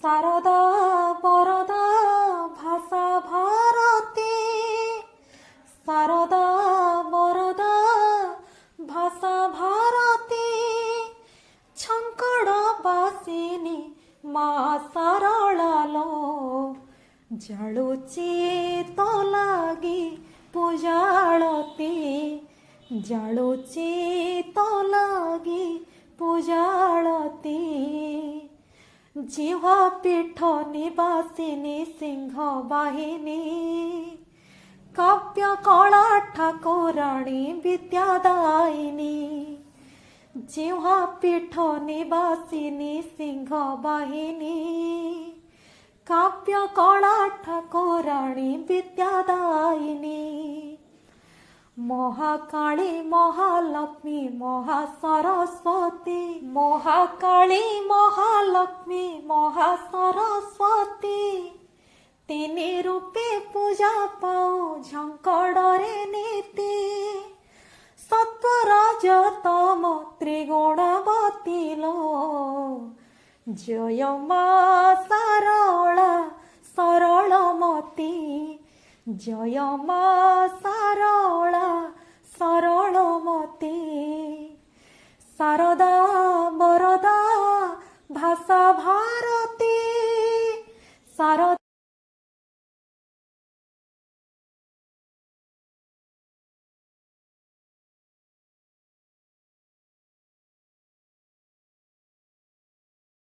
शारदा वरदा भाषा भारती शारदा वरदा भाषा भारती छंकड़बासिनी मा सरलालो जाळुची तो लागी पूजाळती जाळुची तो लागी पूजाळती जिह्वा पीठ निवासिनी सिंह बाहिनी काव्य कला ठाकुराणी विद्यादायिनी जिह्वा पीठ निवासिनी सिंह बाहिनी काव्य कला ठाकुराणी विद्यादायिनी महाकाली महालक्ष्मी महासरस्वती महाकाली महालक्ष्मी महासरस्वती तीन रूपे पूजा पाऊ झंकड़े नीति सत्वराजतम त्रिगुणवती लो जय मा सरला सरलमती जय मा